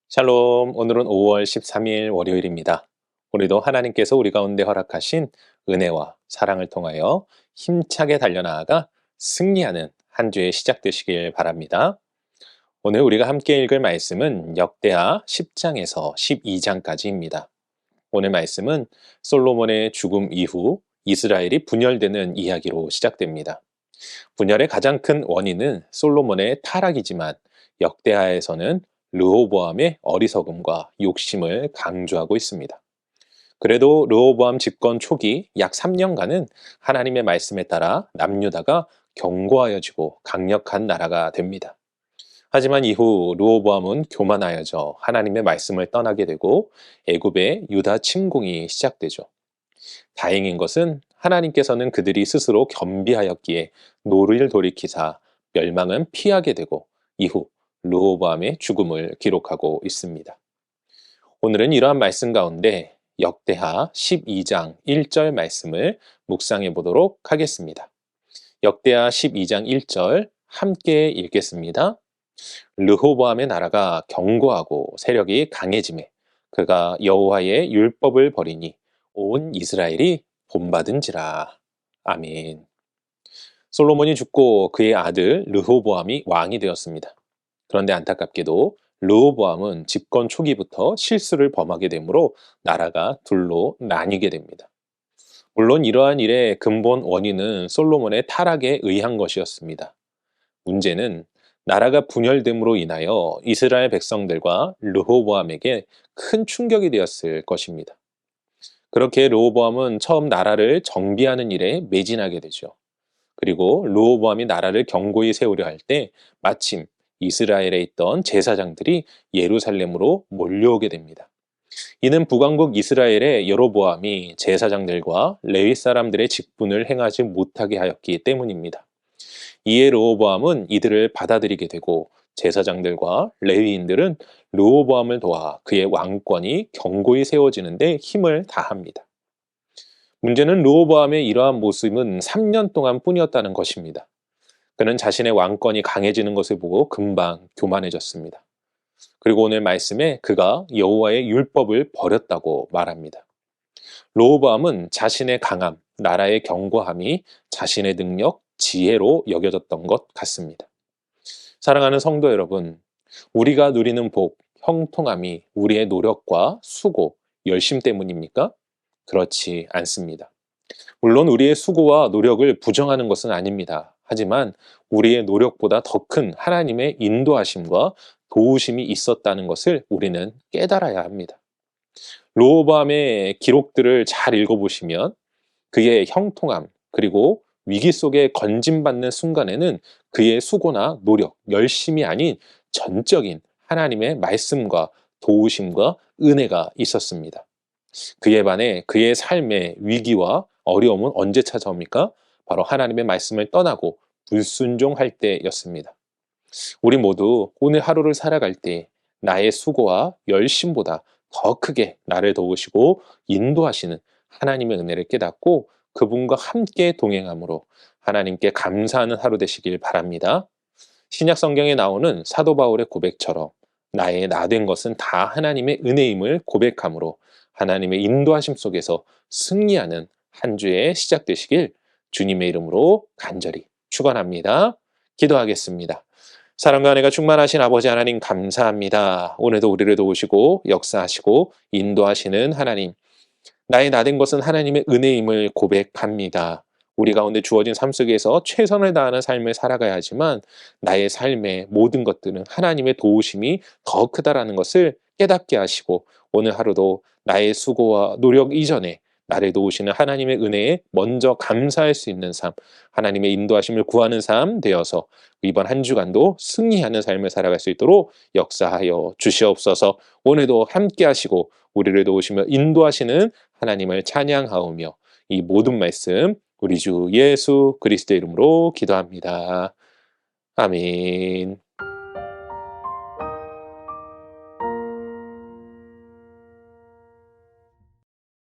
샬롬, 오늘은 5월 13일 월요일입니다. 오늘도 하나님께서 우리 가운데 허락하신 은혜와 사랑을 통하여 힘차게 달려나아가 승리하는 한 주의 시작 되시길 바랍니다. 오늘 우리가 함께 읽을 말씀은 역대하 10장에서 12장까지입니다. 오늘 말씀은 솔로몬의 죽음 이후 이스라엘이 분열되는 이야기로 시작됩니다. 분열의 가장 큰 원인은 솔로몬의 타락이지만 역대하에서는 르호보암의 어리석음과 욕심을 강조하고 있습니다. 그래도 르호보암 집권 초기 약 3년간은 하나님의 말씀에 따라 남유다가 견고하여지고 강력한 나라가 됩니다. 하지만 이후 르호보암은 교만하여져 하나님의 말씀을 떠나게 되고 애굽의 유다 침공이 시작되죠. 다행인 것은 하나님께서는 그들이 스스로 겸비하였기에 노를 돌이키사 멸망은 피하게 되고 이후 르호보암의 죽음을 기록하고 있습니다. 오늘은 이러한 말씀 가운데 역대하 12장 1절 말씀을 묵상해 보도록 하겠습니다. 역대하 12장 1절 함께 읽겠습니다. 르호보암의 나라가 견고하고 세력이 강해지매 그가 여호와의 율법을 버리니 온 이스라엘이 본받은지라. 아멘. 솔로몬이 죽고 그의 아들 르호보암이 왕이 되었습니다. 그런데 안타깝게도 르호보암은 집권 초기부터 실수를 범하게 되므로 나라가 둘로 나뉘게 됩니다. 물론 이러한 일의 근본 원인은 솔로몬의 타락에 의한 것이었습니다. 문제는 나라가 분열됨으로 인하여 이스라엘 백성들과 르호보암에게 큰 충격이 되었을 것입니다. 그렇게 르호보암은 처음 나라를 정비하는 일에 매진하게 되죠. 그리고 르호보암이 나라를 견고히 세우려 할 때 마침 이스라엘에 있던 제사장들이 예루살렘으로 몰려오게 됩니다. 이는 북왕국 이스라엘의 여로보암이 제사장들과 레위 사람들의 직분을 행하지 못하게 하였기 때문입니다. 이에 르호보암은 이들을 받아들이게 되고 제사장들과 레위인들은 르호보암을 도와 그의 왕권이 견고히 세워지는데 힘을 다합니다. 문제는 르호보암의 이러한 모습은 3년 동안 뿐이었다는 것입니다. 그는 자신의 왕권이 강해지는 것을 보고 금방 교만해졌습니다. 그리고 오늘 말씀에 그가 여호와의 율법을 버렸다고 말합니다. 르호보암은 자신의 강함, 나라의 견고함이 자신의 능력, 지혜로 여겨졌던 것 같습니다. 사랑하는 성도 여러분, 우리가 누리는 복, 형통함이 우리의 노력과 수고, 열심 때문입니까? 그렇지 않습니다. 물론 우리의 수고와 노력을 부정하는 것은 아닙니다. 하지만 우리의 노력보다 더 큰 하나님의 인도하심과 도우심이 있었다는 것을 우리는 깨달아야 합니다. 르호보암의 기록들을 잘 읽어보시면 그의 형통함 그리고 위기 속에 건짐받는 순간에는 그의 수고나 노력, 열심이 아닌 전적인 하나님의 말씀과 도우심과 은혜가 있었습니다. 그에 반해 그의 삶의 위기와 어려움은 언제 찾아옵니까? 바로 하나님의 말씀을 떠나고 불순종할 때였습니다. 우리 모두 오늘 하루를 살아갈 때 나의 수고와 열심보다 더 크게 나를 도우시고 인도하시는 하나님의 은혜를 깨닫고 그분과 함께 동행함으로 하나님께 감사하는 하루 되시길 바랍니다. 신약 성경에 나오는 사도 바울의 고백처럼 나의 나된 것은 다 하나님의 은혜임을 고백함으로 하나님의 인도하심 속에서 승리하는 한 주의 시작 되시길 주님의 이름으로 간절히 축원합니다. 기도하겠습니다. 사랑과 은혜가 충만하신 아버지 하나님 감사합니다. 오늘도 우리를 도우시고 역사하시고 인도하시는 하나님. 나의 나된 것은 하나님의 은혜임을 고백합니다. 우리 가운데 주어진 삶 속에서 최선을 다하는 삶을 살아가야 하지만 나의 삶의 모든 것들은 하나님의 도우심이 더 크다라는 것을 깨닫게 하시고 오늘 하루도 나의 수고와 노력 이전에 나를 도우시는 하나님의 은혜에 먼저 감사할 수 있는 삶, 하나님의 인도하심을 구하는 삶 되어서 이번 한 주간도 승리하는 삶을 살아갈 수 있도록 역사하여 주시옵소서. 오늘도 함께 하시고 우리를 도우시며 인도하시는 하나님을 찬양하오며 이 모든 말씀 우리 주 예수 그리스도의 이름으로 기도합니다. 아멘.